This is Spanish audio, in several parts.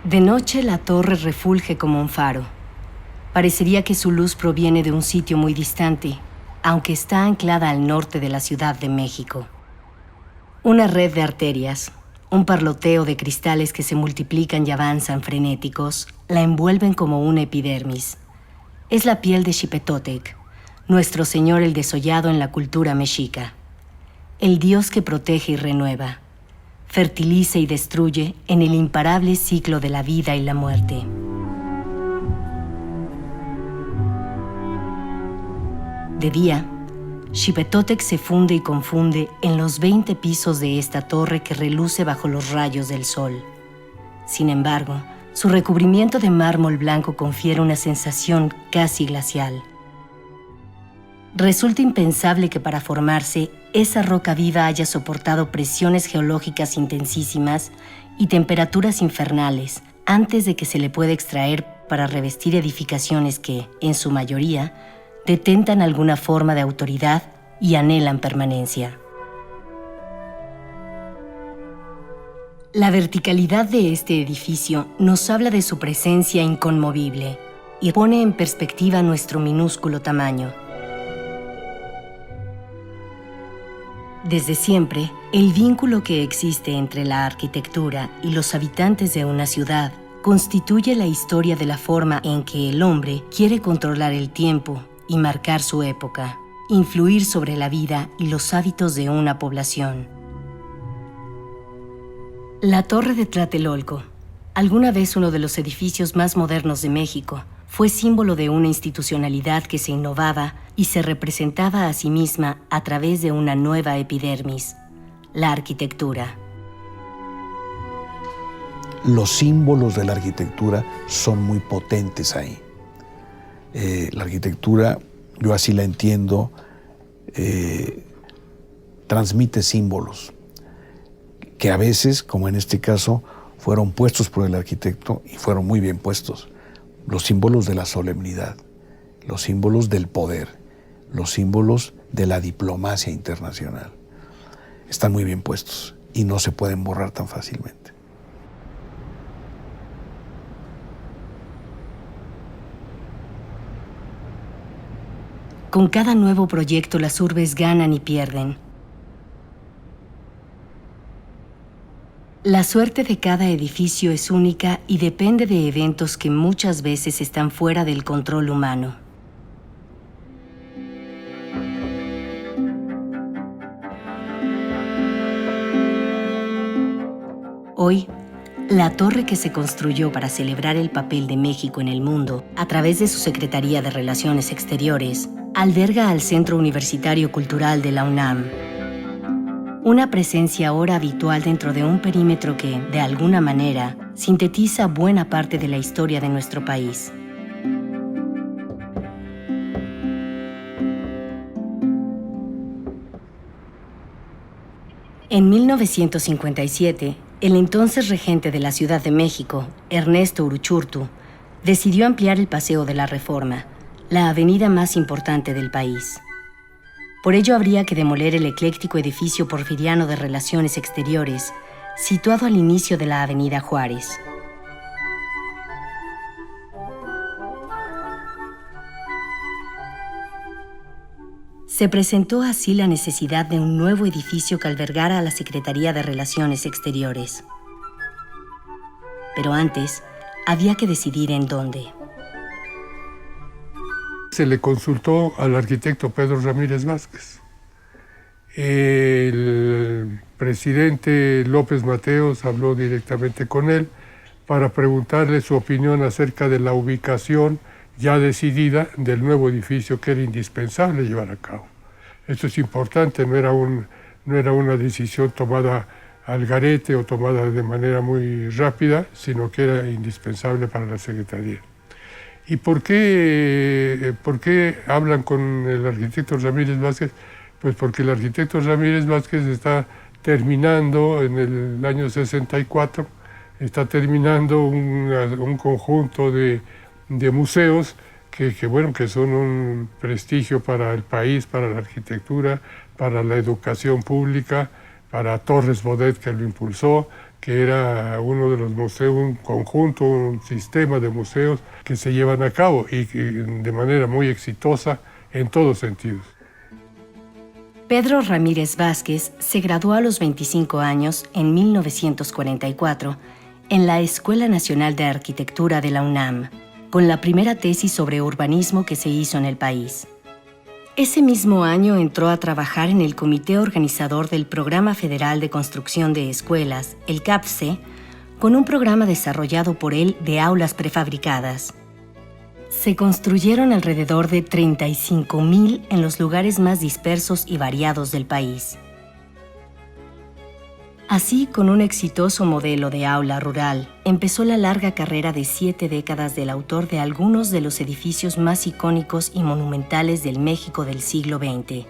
De noche la torre refulge como un faro. Parecería que su luz proviene de un sitio muy distante, aunque está anclada al norte de la Ciudad de México. Una red de arterias, un parloteo de cristales que se multiplican y avanzan frenéticos, la envuelven como una epidermis. Es la piel de Xipetotec, nuestro señor el desollado en la cultura mexica. El dios que protege y renueva, fertiliza y destruye en el imparable ciclo de la vida y la muerte. De día, Xipetotec se funde y confunde en los 20 pisos de esta torre que reluce bajo los rayos del sol. Sin embargo, su recubrimiento de mármol blanco confiere una sensación casi glacial. Resulta impensable que para formarse, esa roca viva haya soportado presiones geológicas intensísimas y temperaturas infernales antes de que se le pueda extraer para revestir edificaciones que, en su mayoría, detentan alguna forma de autoridad y anhelan permanencia. La verticalidad de este edificio nos habla de su presencia inconmovible y pone en perspectiva nuestro minúsculo tamaño. Desde siempre, el vínculo que existe entre la arquitectura y los habitantes de una ciudad constituye la historia de la forma en que el hombre quiere controlar el tiempo y marcar su época, influir sobre la vida y los hábitos de una población. La Torre de Tlatelolco, alguna vez uno de los edificios más modernos de México, fue símbolo de una institucionalidad que se innovaba y se representaba a sí misma a través de una nueva epidermis, la arquitectura. Los símbolos de la arquitectura son muy potentes ahí. La arquitectura, yo así la entiendo, transmite símbolos que a veces, como en este caso, fueron puestos por el arquitecto y fueron muy bien puestos. Los símbolos de la solemnidad, los símbolos del poder, los símbolos de la diplomacia internacional. Están muy bien puestos y no se pueden borrar tan fácilmente. Con cada nuevo proyecto las urbes ganan y pierden. La suerte de cada edificio es única y depende de eventos que muchas veces están fuera del control humano. Hoy, la torre que se construyó para celebrar el papel de México en el mundo a través de su Secretaría de Relaciones Exteriores alberga al Centro Universitario Cultural de la UNAM. Una presencia ahora habitual dentro de un perímetro que, de alguna manera, sintetiza buena parte de la historia de nuestro país. En 1957, el entonces regente de la Ciudad de México, Ernesto Uruchurtu, decidió ampliar el Paseo de la Reforma, la avenida más importante del país. Por ello habría que demoler el ecléctico edificio porfiriano de Relaciones Exteriores, situado al inicio de la Avenida Juárez. Se presentó así la necesidad de un nuevo edificio que albergara a la Secretaría de Relaciones Exteriores. Pero antes, había que decidir en dónde. Se le consultó al arquitecto Pedro Ramírez Vázquez. El presidente López Mateos habló directamente con él para preguntarle su opinión acerca de la ubicación ya decidida del nuevo edificio que era indispensable llevar a cabo. Esto es importante, no era una decisión tomada al garete o tomada de manera muy rápida, sino que era indispensable para la Secretaría. ¿Y por qué hablan con el arquitecto Ramírez Vázquez? Pues porque el arquitecto Ramírez Vázquez está terminando en el año 64, está terminando un conjunto de museos que son un prestigio para el país, para la arquitectura, para la educación pública, para Torres Bodet, que lo impulsó, que era uno de los museos, un conjunto, un sistema de museos que se llevan a cabo y de manera muy exitosa en todos sentidos. Pedro Ramírez Vázquez se graduó a los 25 años en 1944 en la Escuela Nacional de Arquitectura de la UNAM, con la primera tesis sobre urbanismo que se hizo en el país. Ese mismo año entró a trabajar en el comité organizador del Programa Federal de Construcción de Escuelas, el CAPCE, con un programa desarrollado por él de aulas prefabricadas. Se construyeron alrededor de 35,000 en los lugares más dispersos y variados del país. Así, con un exitoso modelo de aula rural, empezó la larga carrera de 7 décadas del autor de algunos de los edificios más icónicos y monumentales del México del siglo XX,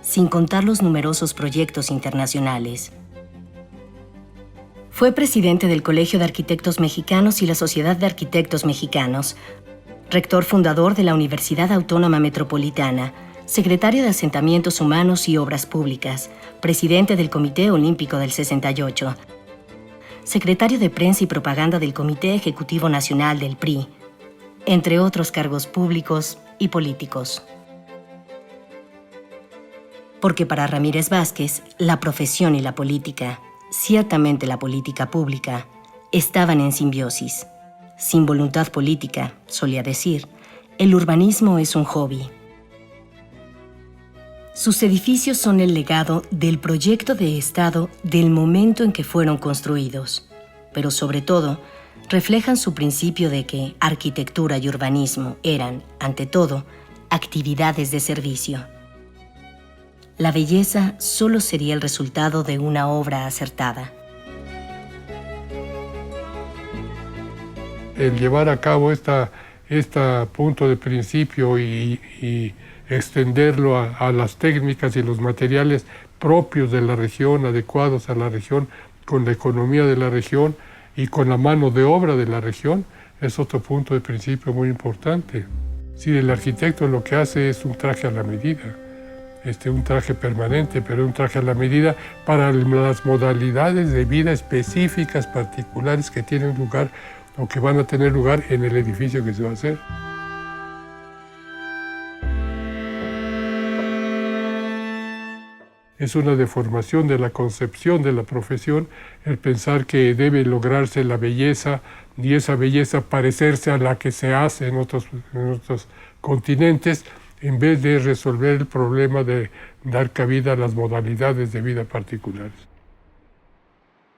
sin contar los numerosos proyectos internacionales. Fue presidente del Colegio de Arquitectos Mexicanos y la Sociedad de Arquitectos Mexicanos, rector fundador de la Universidad Autónoma Metropolitana, secretario de Asentamientos Humanos y Obras Públicas, presidente del Comité Olímpico del 68, secretario de Prensa y Propaganda del Comité Ejecutivo Nacional del PRI, entre otros cargos públicos y políticos. Porque para Ramírez Vázquez, la profesión y la política, ciertamente la política pública, estaban en simbiosis. Sin voluntad política, solía decir, el urbanismo es un hobby. Sus edificios son el legado del proyecto de Estado del momento en que fueron construidos, pero sobre todo, reflejan su principio de que arquitectura y urbanismo eran, ante todo, actividades de servicio. La belleza solo sería el resultado de una obra acertada. El llevar a cabo este punto de principio y extenderlo a las técnicas y los materiales propios de la región, adecuados a la región, con la economía de la región y con la mano de obra de la región, es otro punto de principio muy importante. Si el arquitecto lo que hace es un traje a la medida, un traje permanente, pero un traje a la medida para las modalidades de vida específicas, particulares que tienen lugar o que van a tener lugar en el edificio que se va a hacer. Es una deformación de la concepción de la profesión el pensar que debe lograrse la belleza y esa belleza parecerse a la que se hace en otros continentes, en vez de resolver el problema de dar cabida a las modalidades de vida particulares.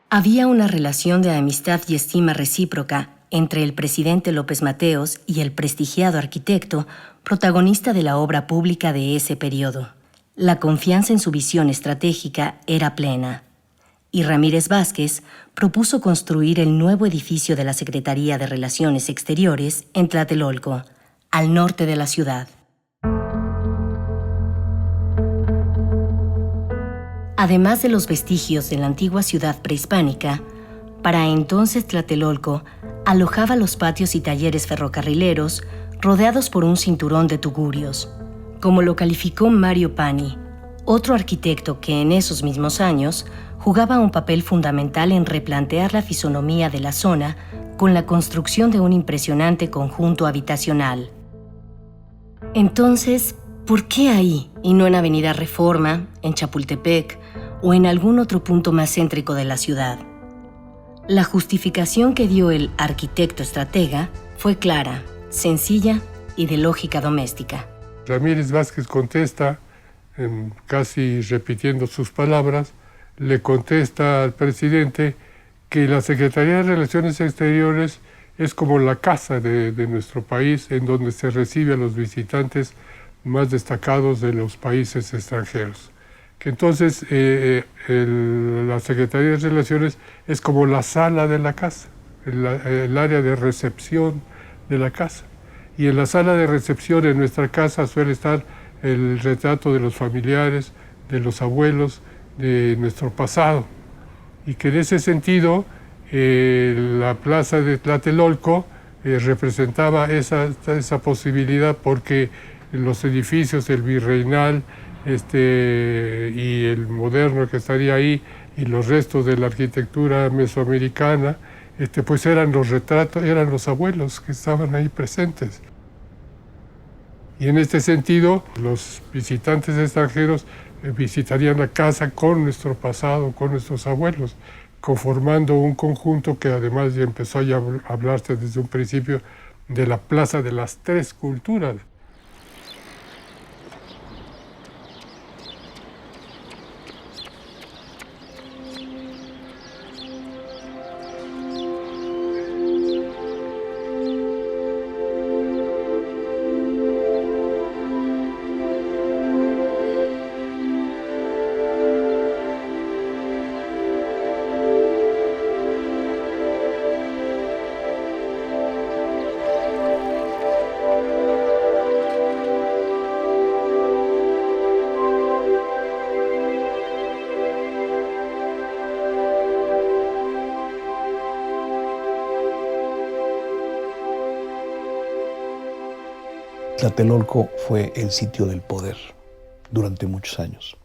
Había una relación de amistad y estima recíproca entre el presidente López Mateos y el prestigiado arquitecto, protagonista de la obra pública de ese periodo. La confianza en su visión estratégica era plena, y Ramírez Vázquez propuso construir el nuevo edificio de la Secretaría de Relaciones Exteriores en Tlatelolco, al norte de la ciudad. Además de los vestigios de la antigua ciudad prehispánica, para entonces Tlatelolco alojaba los patios y talleres ferrocarrileros rodeados por un cinturón de tugurios, como lo calificó Mario Pani, otro arquitecto que en esos mismos años jugaba un papel fundamental en replantear la fisonomía de la zona con la construcción de un impresionante conjunto habitacional. Entonces, ¿por qué ahí y no en Avenida Reforma, en Chapultepec o en algún otro punto más céntrico de la ciudad? La justificación que dio el arquitecto estratega fue clara, sencilla y de lógica doméstica. Ramírez Vázquez contesta, casi repitiendo sus palabras, le contesta al presidente que la Secretaría de Relaciones Exteriores es como la casa de nuestro país, en donde se recibe a los visitantes más destacados de los países extranjeros. Que entonces la Secretaría de Relaciones es como la sala de la casa, el área de recepción de la casa. Y en la sala de recepción en nuestra casa suele estar el retrato de los familiares, de los abuelos, de nuestro pasado. Y que en ese sentido la plaza de Tlatelolco representaba esa posibilidad, porque los edificios, el virreinal y el moderno que estaría ahí, y los restos de la arquitectura mesoamericana, pues eran los retratos, eran los abuelos que estaban ahí presentes. Y en este sentido, los visitantes extranjeros visitarían la casa con nuestro pasado, con nuestros abuelos, conformando un conjunto que además ya empezó a hablarse desde un principio de la Plaza de las Tres Culturas. Tlatelolco fue el sitio del poder durante muchos años.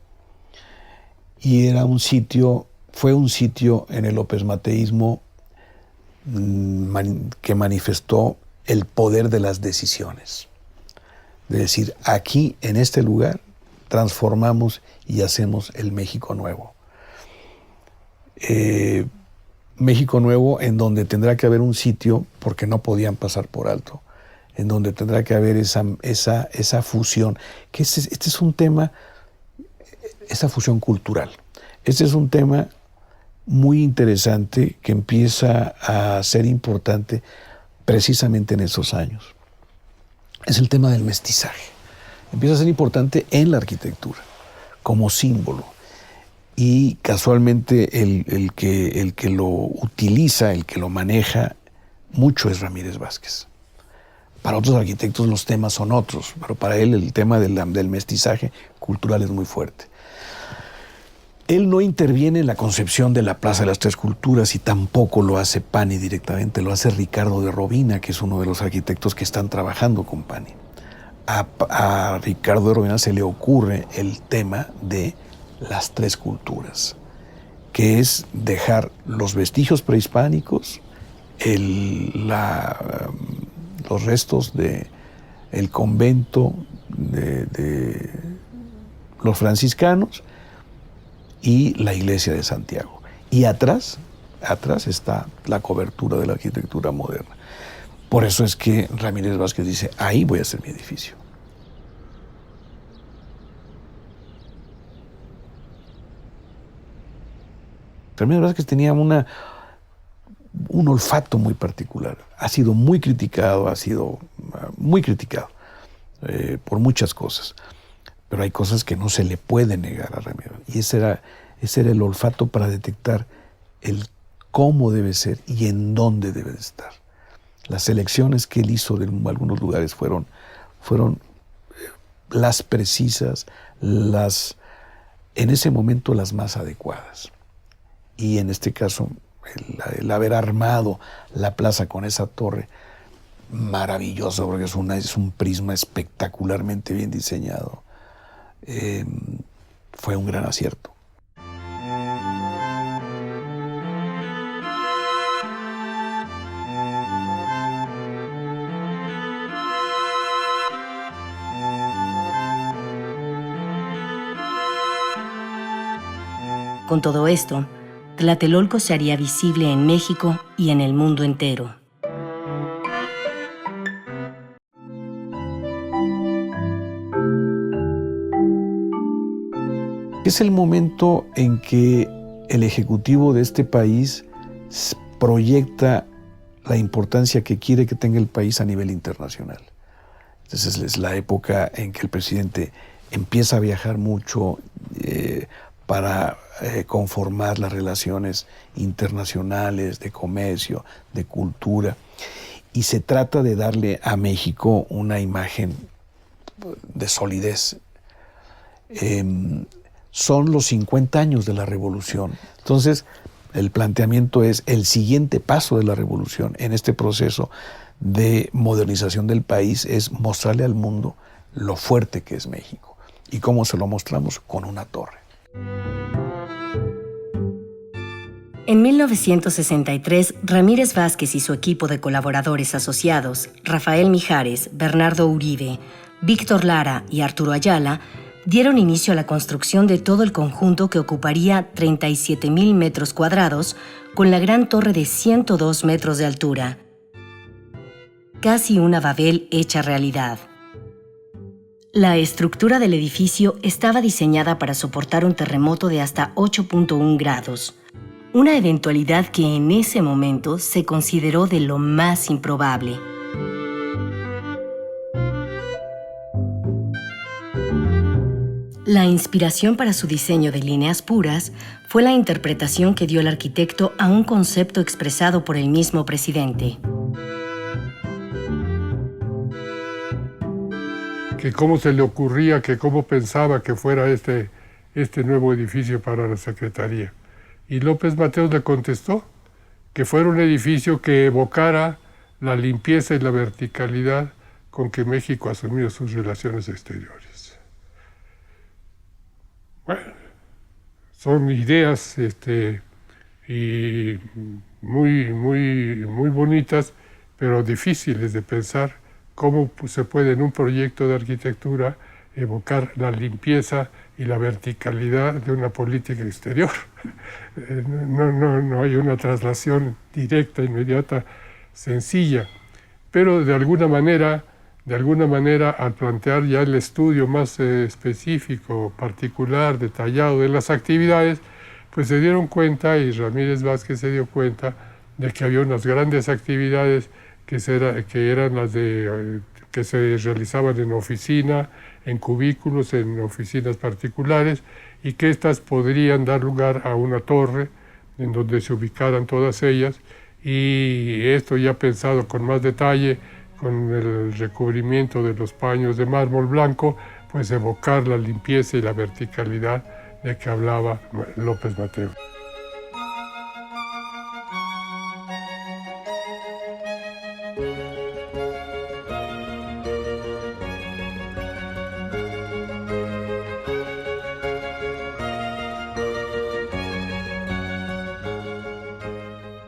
Y fue un sitio en el lópezmateísmo que manifestó el poder de las decisiones. De decir, aquí, en este lugar, transformamos y hacemos el México nuevo. México nuevo en donde tendrá que haber un sitio, porque no podían pasar por alto, en donde tendrá que haber esa fusión, que este es un tema, esa fusión cultural. Este es un tema muy interesante que empieza a ser importante precisamente en esos años. Es el tema del mestizaje. Empieza a ser importante en la arquitectura, como símbolo. Y casualmente el que lo utiliza, el que lo maneja mucho es Ramírez Vázquez. Para otros arquitectos los temas son otros, pero para él el tema del mestizaje cultural es muy fuerte. Él no interviene en la concepción de la Plaza de las Tres Culturas y tampoco lo hace Pani directamente, lo hace Ricardo de Robina, que es uno de los arquitectos que están trabajando con Pani. A Ricardo de Robina se le ocurre el tema de las tres culturas, que es dejar los vestigios prehispánicos, los restos del convento de los franciscanos y la iglesia de Santiago. Y atrás está la cobertura de la arquitectura moderna. Por eso es que Ramírez Vázquez dice, ahí voy a hacer mi edificio. Ramírez Vázquez tenía un olfato muy particular. Ha sido muy criticado por muchas cosas. Pero hay cosas que no se le puede negar a Ramírez. Y ese era el olfato para detectar el cómo debe ser y en dónde debe de estar. Las selecciones que él hizo de algunos lugares fueron las precisas, en ese momento las más adecuadas. Y en este caso, el haber armado la plaza con esa torre, maravilloso, porque es un prisma espectacularmente bien diseñado, fue un gran acierto. Con todo esto, Tlatelolco se haría visible en México y en el mundo entero. Es el momento en que el Ejecutivo de este país proyecta la importancia que quiere que tenga el país a nivel internacional. Entonces es la época en que el presidente empieza a viajar mucho para conformar las relaciones internacionales de comercio, de cultura, y se trata de darle a México una imagen de solidez. Son los 50 años de la Revolución. Entonces, el planteamiento es el siguiente paso de la Revolución en este proceso de modernización del país es mostrarle al mundo lo fuerte que es México. ¿Y cómo se lo mostramos? Con una torre. En 1963, Ramírez Vázquez y su equipo de colaboradores asociados, Rafael Mijares, Bernardo Uribe, Víctor Lara y Arturo Ayala, dieron inicio a la construcción de todo el conjunto que ocuparía 37,000 metros cuadrados con la gran torre de 102 metros de altura. Casi una Babel hecha realidad. La estructura del edificio estaba diseñada para soportar un terremoto de hasta 8.1 grados, una eventualidad que en ese momento se consideró de lo más improbable. La inspiración para su diseño de líneas puras fue la interpretación que dio el arquitecto a un concepto expresado por el mismo presidente. Que cómo se le ocurría, que cómo pensaba que fuera este nuevo edificio para la Secretaría. Y López Mateos le contestó que fuera un edificio que evocara la limpieza y la verticalidad con que México asumió sus relaciones exteriores. Bueno, son ideas y muy bonitas, pero difíciles de pensar cómo se puede en un proyecto de arquitectura evocar la limpieza y la verticalidad de una política exterior. No hay una traslación directa, inmediata, sencilla, pero de alguna manera, al plantear ya el estudio más específico, particular, detallado de las actividades, pues se dieron cuenta, y Ramírez Vázquez se dio cuenta, de que había unas grandes actividades que eran las que se realizaban en oficina, en cubículos, en oficinas particulares, y que éstas podrían dar lugar a una torre en donde se ubicaran todas ellas, y esto ya pensado con más detalle, con el recubrimiento de los paños de mármol blanco, pues evocar la limpieza y la verticalidad de que hablaba López Mateos.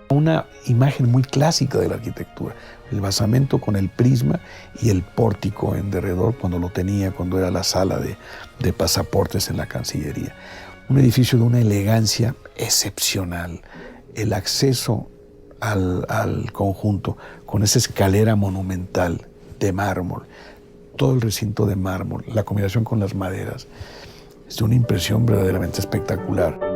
Una imagen muy clásica de la arquitectura, el basamento con el prisma y el pórtico en derredor cuando era la sala de pasaportes en la Cancillería. Un edificio de una elegancia excepcional, el acceso al conjunto con esa escalera monumental de mármol, todo el recinto de mármol, la combinación con las maderas, es una impresión verdaderamente espectacular.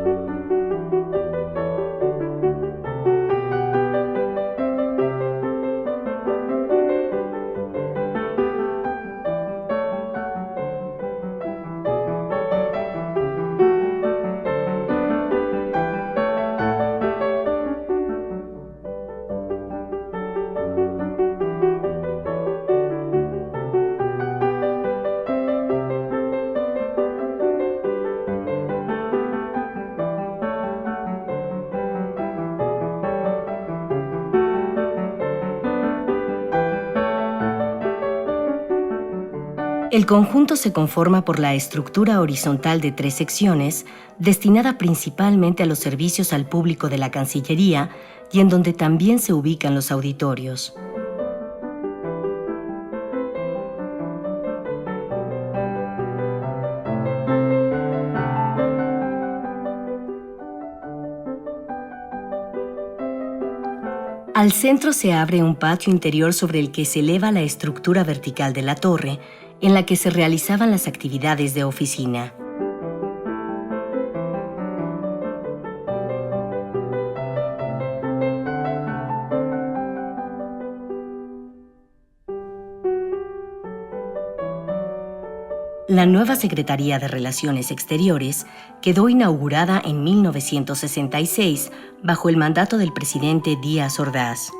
El conjunto se conforma por la estructura horizontal de 3 secciones, destinada principalmente a los servicios al público de la Cancillería y en donde también se ubican los auditorios. Al centro se abre un patio interior sobre el que se eleva la estructura vertical de la torre, en la que se realizaban las actividades de oficina. La nueva Secretaría de Relaciones Exteriores quedó inaugurada en 1966 bajo el mandato del presidente Díaz Ordaz.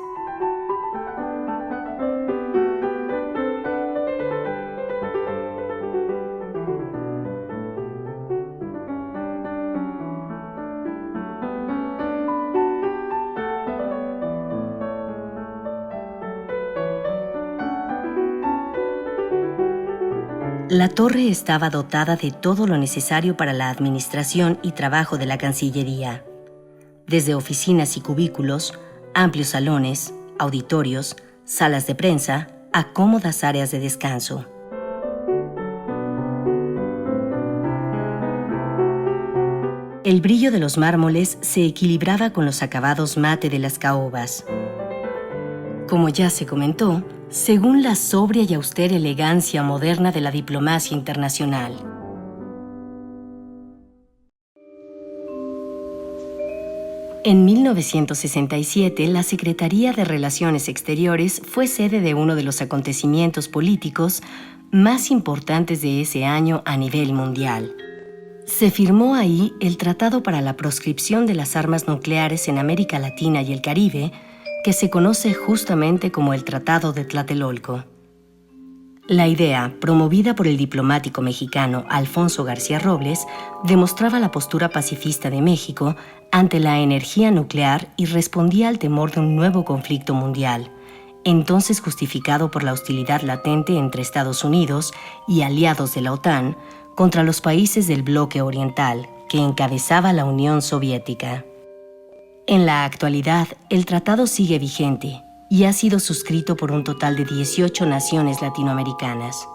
La torre estaba dotada de todo lo necesario para la administración y trabajo de la Cancillería. desde oficinas y cubículos, amplios salones, auditorios, salas de prensa, a cómodas áreas de descanso. El brillo de los mármoles se equilibraba con los acabados mate de las caobas. Como ya se comentó, según la sobria y austera elegancia moderna de la diplomacia internacional. En 1967, la Secretaría de Relaciones Exteriores fue sede de uno de los acontecimientos políticos más importantes de ese año a nivel mundial. Se firmó ahí el Tratado para la Proscripción de las Armas Nucleares en América Latina y el Caribe, que se conoce justamente como el Tratado de Tlatelolco. La idea, promovida por el diplomático mexicano Alfonso García Robles, demostraba la postura pacifista de México ante la energía nuclear y respondía al temor de un nuevo conflicto mundial, entonces justificado por la hostilidad latente entre Estados Unidos y aliados de la OTAN contra los países del bloque oriental, que encabezaba la Unión Soviética. En la actualidad, el tratado sigue vigente y ha sido suscrito por un total de 18 naciones latinoamericanas.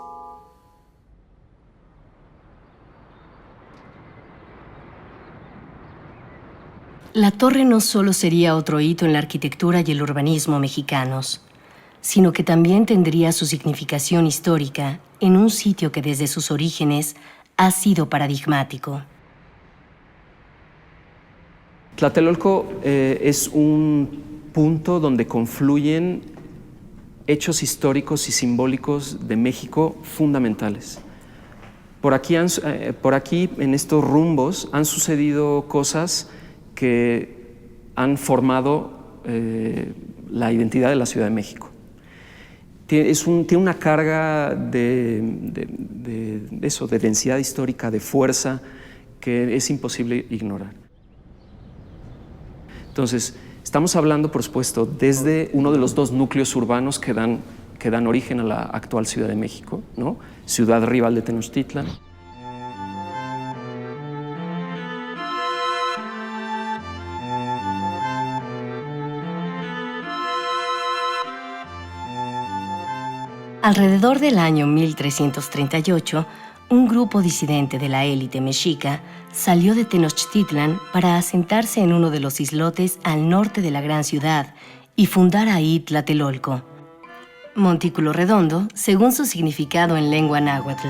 La torre no solo sería otro hito en la arquitectura y el urbanismo mexicanos, sino que también tendría su significación histórica en un sitio que desde sus orígenes ha sido paradigmático. Tlatelolco es un punto donde confluyen hechos históricos y simbólicos de México fundamentales. Por aquí en estos rumbos han sucedido cosas que han formado la identidad de la Ciudad de México. Tiene una carga de densidad histórica, de fuerza, que es imposible ignorar. Entonces, estamos hablando, por supuesto, desde uno de los dos núcleos urbanos que dan origen a la actual Ciudad de México, ¿no? Ciudad rival de Tenochtitlan. Alrededor del año 1338, un grupo disidente de la élite mexica salió de Tenochtitlan para asentarse en uno de los islotes al norte de la gran ciudad y fundar ahí Tlatelolco, montículo redondo, según su significado en lengua náhuatl.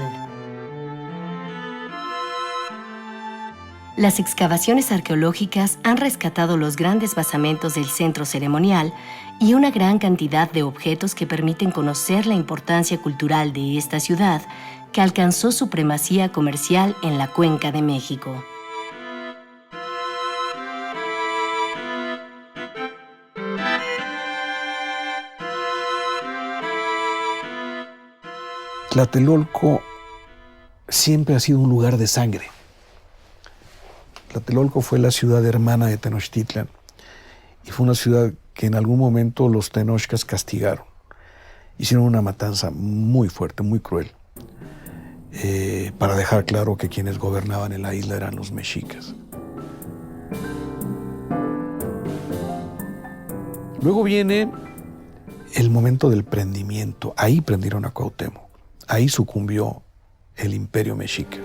Las excavaciones arqueológicas han rescatado los grandes basamentos del centro ceremonial y una gran cantidad de objetos que permiten conocer la importancia cultural de esta ciudad que alcanzó supremacía comercial en la Cuenca de México. Tlatelolco siempre ha sido un lugar de sangre. Tlatelolco fue la ciudad hermana de Tenochtitlan y fue una ciudad que en algún momento los tenochcas castigaron. Hicieron una matanza muy fuerte, muy cruel, para dejar claro que quienes gobernaban en la isla eran los mexicas. Luego viene el momento del prendimiento. Ahí prendieron a Cuauhtémoc. Ahí sucumbió el imperio mexica.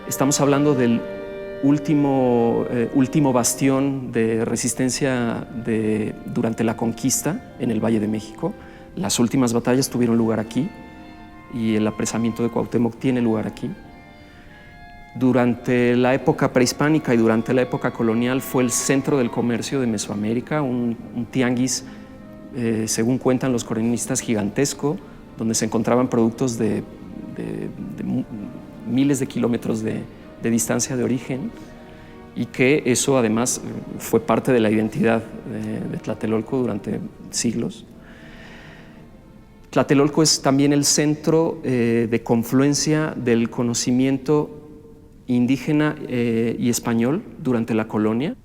Estamos hablando del último bastión de resistencia durante la conquista en el Valle de México. Las últimas batallas tuvieron lugar aquí y el apresamiento de Cuauhtémoc tiene lugar aquí. Durante la época prehispánica y durante la época colonial fue el centro del comercio de Mesoamérica, un tianguis, según cuentan los cronistas, gigantesco, donde se encontraban productos de miles de kilómetros de distancia de origen, y que eso además fue parte de la identidad de Tlatelolco durante siglos. Tlatelolco es también el centro de confluencia del conocimiento indígena y español durante la colonia.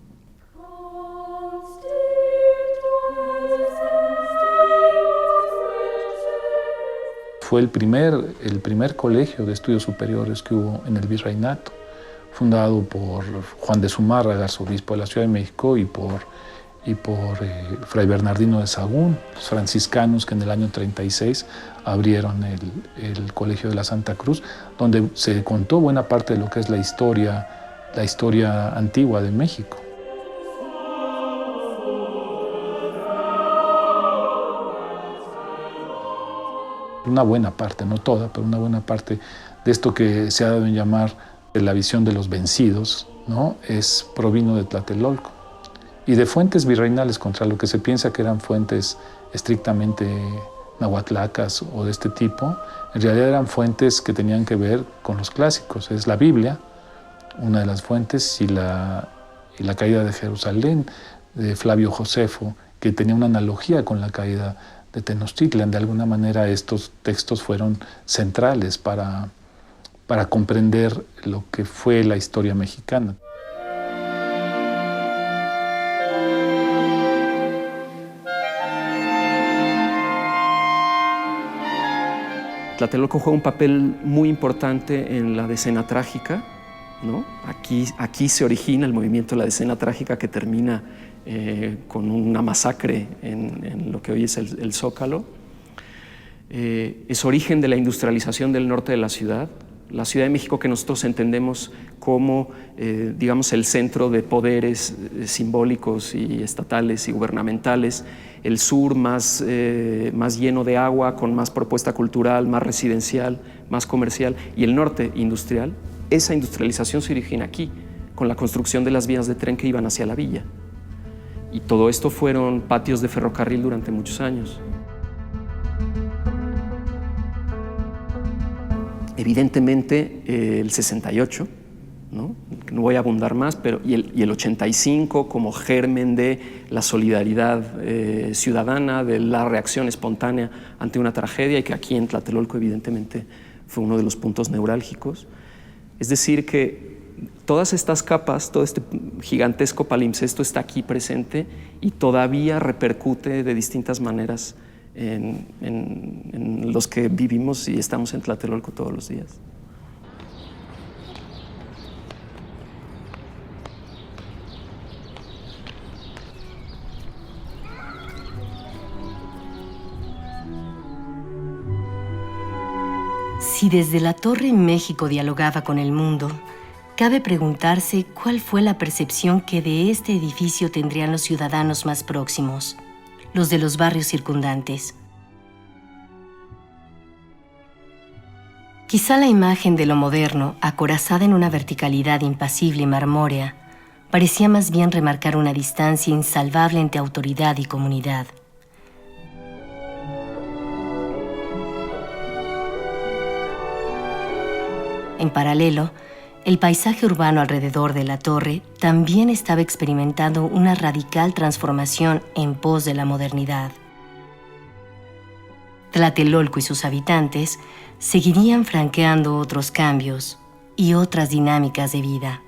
Fue el primer colegio de estudios superiores que hubo en el virreinato, fundado por Juan de Zumárraga, arzobispo de la Ciudad de México, y por Fray Bernardino de Sahagún, los franciscanos que en el año 36 abrieron el Colegio de la Santa Cruz, donde se contó buena parte de lo que es la historia antigua de México. Una buena parte, no toda, pero una buena parte de esto que se ha dado en llamar la visión de los vencidos, ¿no? Provino de Tlatelolco y de fuentes virreinales, contra lo que se piensa que eran fuentes estrictamente nahuatlacas o de este tipo. En realidad eran fuentes que tenían que ver con los clásicos. Es la Biblia, una de las fuentes, y la caída de Jerusalén, de Flavio Josefo, que tenía una analogía con la caída de Tenochtitlan. De alguna manera estos textos fueron centrales para comprender lo que fue la historia mexicana. Tlatelolco juega un papel muy importante en la decena trágica, ¿no? Aquí se origina el movimiento de la decena trágica, que termina con una masacre en lo que hoy es el Zócalo. Es origen de la industrialización del norte de la Ciudad de México, que nosotros entendemos como, digamos, el centro de poderes simbólicos y estatales y gubernamentales. El sur más lleno de agua, con más propuesta cultural, más residencial, más comercial, y el norte industrial. Esa industrialización se origina aquí, con la construcción de las vías de tren que iban hacia la villa. Y todo esto fueron patios de ferrocarril durante muchos años. Evidentemente, el 68, ¿no? No voy a abundar más, pero y el 85 como germen de la solidaridad ciudadana, de la reacción espontánea ante una tragedia, y que aquí en Tlatelolco evidentemente fue uno de los puntos neurálgicos. Es decir, que todas estas capas, todo este gigantesco palimpsesto está aquí presente y todavía repercute de distintas maneras en los que vivimos y estamos en Tlatelolco todos los días. Si desde la Torre México dialogaba con el mundo, cabe preguntarse cuál fue la percepción que de este edificio tendrían los ciudadanos más próximos, los de los barrios circundantes. Quizá la imagen de lo moderno, acorazada en una verticalidad impasible y marmórea, parecía más bien remarcar una distancia insalvable entre autoridad y comunidad. En paralelo, el paisaje urbano alrededor de la torre también estaba experimentando una radical transformación en pos de la modernidad. Tlatelolco y sus habitantes seguirían franqueando otros cambios y otras dinámicas de vida.